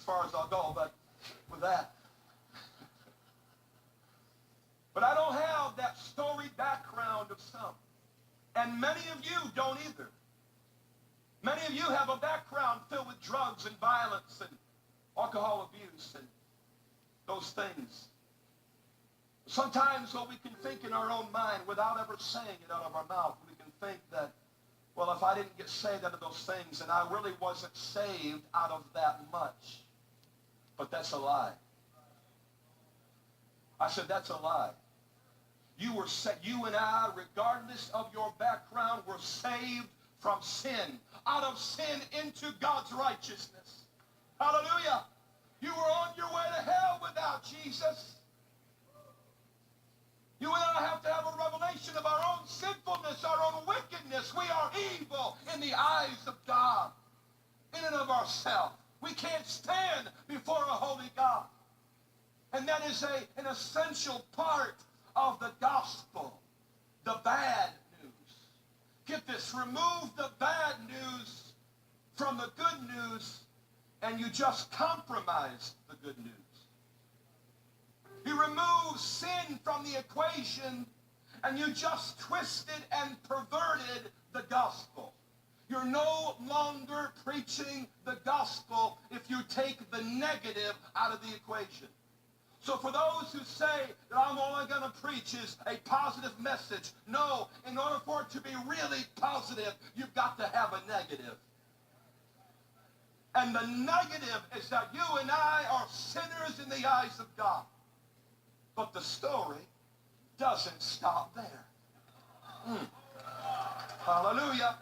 as far as I'll go, but with that. But I don't have that storied background of some. And many of you don't either. Many of you have a background filled with drugs and violence and alcohol abuse and those things. Sometimes what we can think in our own mind without ever saying it out of our mouth, we can think that, well, if I didn't get saved out of those things, then I really wasn't saved out of that much. But that's a lie. I said, that's a lie. You and I, regardless of your background, were saved from sin, out of sin into God's righteousness. Hallelujah. You were on your way to hell without Jesus. You and I have to have a revelation of our own sinfulness, our own wickedness. We are evil in the eyes of God, in and of ourselves. We can't stand before a holy God. And that is an essential part of the gospel, the bad news. Get this, remove the bad news from the good news, and you just compromise the good news. You remove sin from the equation, and you just twisted and perverted the gospel. You're no longer preaching the gospel if you take the negative out of the equation. So for those who say that I'm only going to preach is a positive message, no, in order for it to be really positive, you've got to have a negative. And the negative is that you and I are sinners in the eyes of God. But the story doesn't stop there. Hallelujah.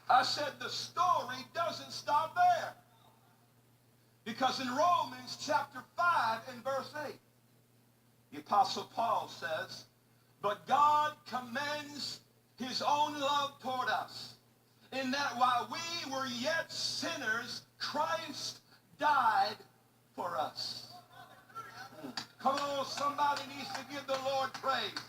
I said the story doesn't stop there. Because in Romans chapter 5 and verse 8, the Apostle Paul says, but God commends his own love toward us, in that while we were yet sinners, Christ died for us. Come on, somebody needs to give the Lord praise.